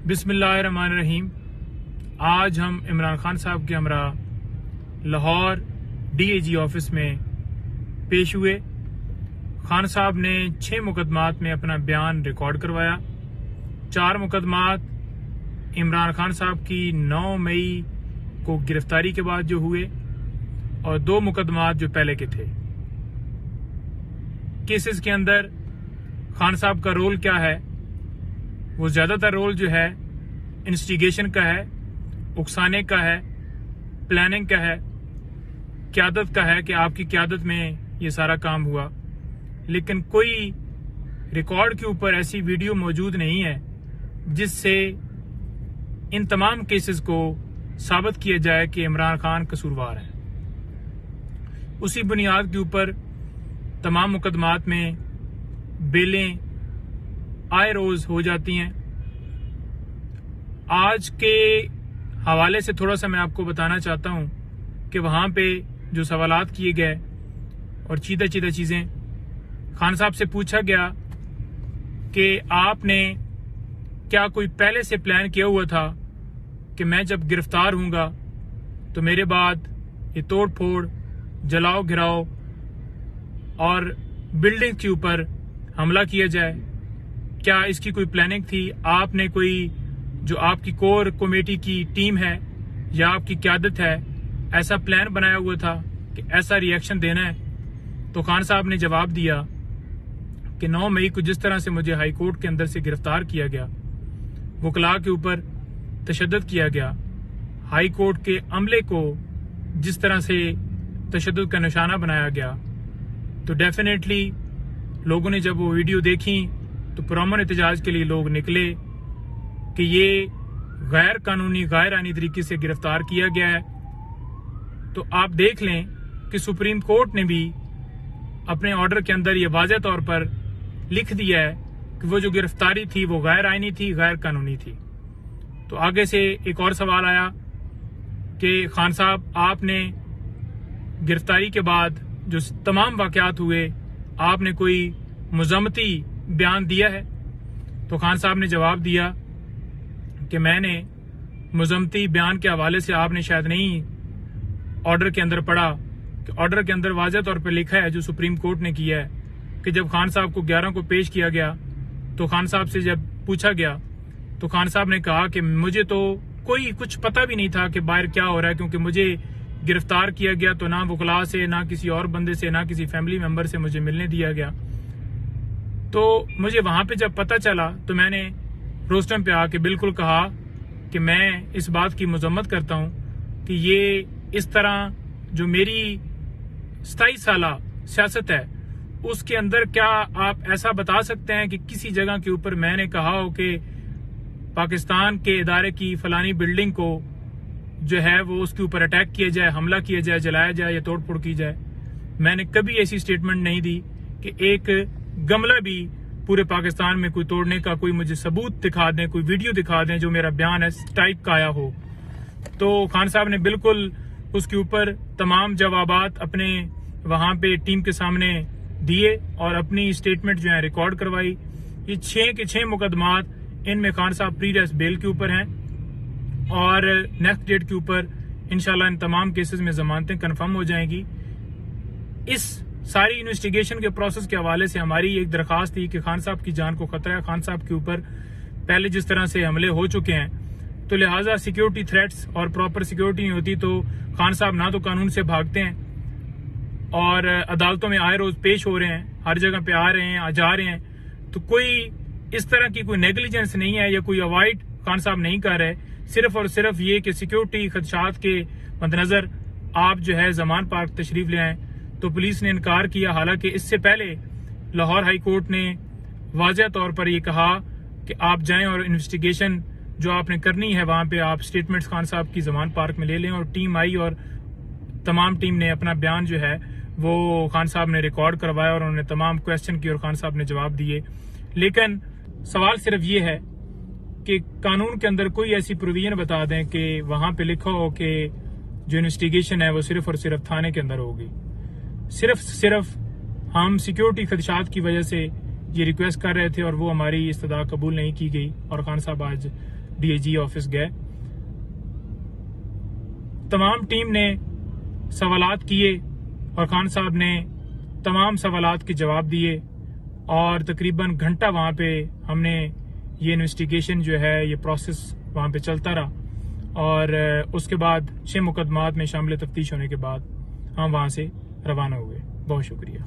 बिस्मिल्लाहिर्रहमानिर्रहीम। आज हम इमरान खान साहब के हमरा लाहौर DAG ऑफिस में पेश हुए। खान साहब ने 6 मुकदमात में अपना बयान रिकॉर्ड करवाया। 4 मुकदमात इमरान खान साहब की 9 मई को गिरफ्तारी के बाद जो हुए और 2 मुकदमात जो पहले के थे। केसेस के अंदर खान साहब का रोल क्या है? वो ज्यादातर रोल जो है इंस्टिगेशन का है, उकसाने का है, प्लानिंग का है, क़यादत का है कि आपकी क़यादत में ये सारा काम हुआ। लेकिन कोई रिकॉर्ड के ऊपर ऐसी वीडियो मौजूद नहीं है जिससे इन तमाम केसेस को साबित किया जाए कि इमरान खान कसूरवार है। उसी बुनियाद के ऊपर तमाम मुकदमात में बेलें आए रोज हो जाती हैं। आज के हवाले से थोड़ा सा मैं आपको बताना चाहता हूं कि वहां पे जो सवालात किए गए और चीदा चीजें खान साहब से पूछा गया कि आपने क्या कोई पहले से प्लान किया हुआ था कि मैं जब गिरफ्तार हूंगा तो मेरे बाद ये तोड़ फोड़, जलाओ गिराओ और बिल्डिंग के ऊपर हमला किया जाए? क्या इसकी कोई प्लानिंग थी? आपने कोई जो आपकी कोर कमेटी की टीम है या आपकी क़यादत है, ऐसा प्लान बनाया हुआ था कि ऐसा रिएक्शन देना है? तो खान साहब ने जवाब दिया कि 9 मई को जिस तरह से मुझे हाई कोर्ट के अंदर से गिरफ्तार किया गया, वकला के ऊपर तशद्दुद किया गया, हाई कोर्ट के अमले को जिस तरह से तशद्दुद का निशाना बनाया गया, तो डेफिनेटली लोगों ने जब वो वीडियो देखी तो पुरअमन एहतजाज के लिए लोग निकले कि ये गैर कानूनी, गैर आईनी तरीके से गिरफ्तार किया गया है। तो आप देख लें कि सुप्रीम कोर्ट ने भी अपने ऑर्डर के अंदर ये वाज़ेह तौर पर लिख दिया है कि वो जो गिरफ्तारी थी वो गैर आईनी थी, गैर कानूनी थी। तो आगे से एक और सवाल आया कि खान साहब, आपने गिरफ्तारी के बाद जो तमाम वाकयात हुए, आपने कोई मुज़म्मती बयान दिया है? तो खान साहब ने जवाब दिया कि मैंने मुज़म्मती बयान के हवाले से, आपने शायद नहीं ऑर्डर के अंदर पढ़ा कि ऑर्डर के अंदर वाज़ेह तौर पर लिखा है, जो सुप्रीम कोर्ट ने किया है, कि जब खान साहब को 11 को पेश किया गया तो खान साहब से जब पूछा गया तो खान साहब ने कहा कि मुझे तो कोई कुछ पता भी नहीं था कि बाहर क्या हो रहा है, क्योंकि मुझे गिरफ्तार किया गया तो ना वकला से, ना किसी और बंदे से, ना किसी फैमिली मेंबर से मुझे मिलने दिया गया। तो मुझे वहां पे जब पता चला तो मैंने रोस्टम पे आके बिल्कुल कहा कि मैं इस बात की मजम्मत करता हूं कि ये इस तरह जो मेरी 27 साला सियासत है उसके अंदर क्या आप ऐसा बता सकते हैं कि किसी जगह के ऊपर मैंने कहा हो कि पाकिस्तान के इदारे की फलानी बिल्डिंग को जो है वो उसके ऊपर अटैक किया जाए, हमला किया जाए, जलाया जाए या तोड़ फोड़ की जाए? मैंने कभी ऐसी स्टेटमेंट नहीं दी कि एक गमला भी पूरे पाकिस्तान में कोई तोड़ने का कोई मुझे सबूत दिखा दें, कोई वीडियो दिखा दें जो मेरा बयान है टाइप का आया हो। तो खान साहब ने बिल्कुल उसके ऊपर तमाम जवाबात अपने वहां पे टीम के सामने दिए और अपनी स्टेटमेंट जो है रिकॉर्ड करवाई। ये 6 के 6 मुकदमात, इनमें खान साहब प्री रेस्ट बेल के ऊपर हैं और नेक्स्ट डेट के ऊपर इंशाल्लाह इन तमाम केसेस में जमानतें कंफर्म हो जाएंगी। इस सारी इन्वेस्टिगेशन के प्रोसेस के हवाले से हमारी एक दरखास्त थी कि खान साहब की जान को खतरा है। खान साहब के ऊपर पहले जिस तरह से हमले हो चुके हैं, तो लिहाजा सिक्योरिटी थ्रेट्स और प्रॉपर सिक्योरिटी नहीं होती तो खान साहब ना तो कानून से भागते हैं और अदालतों में आए रोज पेश हो रहे हैं, हर जगह पे आ रहे हैं, जा रहे हैं। तो कोई इस तरह की कोई नेग्लिजेंस नहीं है या कोई अवॉइड खान साहब नहीं कर रहे। सिर्फ और सिर्फ ये कि सिक्योरिटी खदशात के मद्देनजर आप जो है जमान पार्क तशरीफ ले आए, तो पुलिस ने इनकार किया। हालांकि इससे पहले लाहौर हाई कोर्ट ने वाज़ेह तौर पर यह कहा कि आप जाएं और इन्वेस्टिगेशन जो आपने करनी है वहां पे आप स्टेटमेंट्स खान साहब की जमान पार्क में ले लें। और टीम आई और तमाम टीम ने अपना बयान जो है वो खान साहब ने रिकॉर्ड करवाया और उन्होंने तमाम क्वेश्चन किए और खान साहब ने जवाब दिए। लेकिन सवाल सिर्फ ये है कि कानून के अंदर कोई ऐसी प्रोविजन बता दें कि वहां पे लिखा हो कि जो इन्वेस्टिगेशन है वो सिर्फ और सिर्फ थाने के अंदर होगी। सिर्फ हम सिक्योरिटी खदशात की वजह से ये रिक्वेस्ट कर रहे थे और वो हमारी इस्तदा कबूल नहीं की गई और खान साहब आज डीआईजी ऑफिस गए। तमाम टीम ने सवालात किए और खान साहब ने तमाम सवालात के जवाब दिए और तकरीबन घंटा वहाँ पे हमने ये इन्वेस्टिगेशन जो है ये प्रोसेस वहाँ पे चलता रहा और उसके बाद 6 मुकदमात में शामिल तफ्तीश होने के बाद हम वहाँ से रवाना हुए। बहुत शुक्रिया।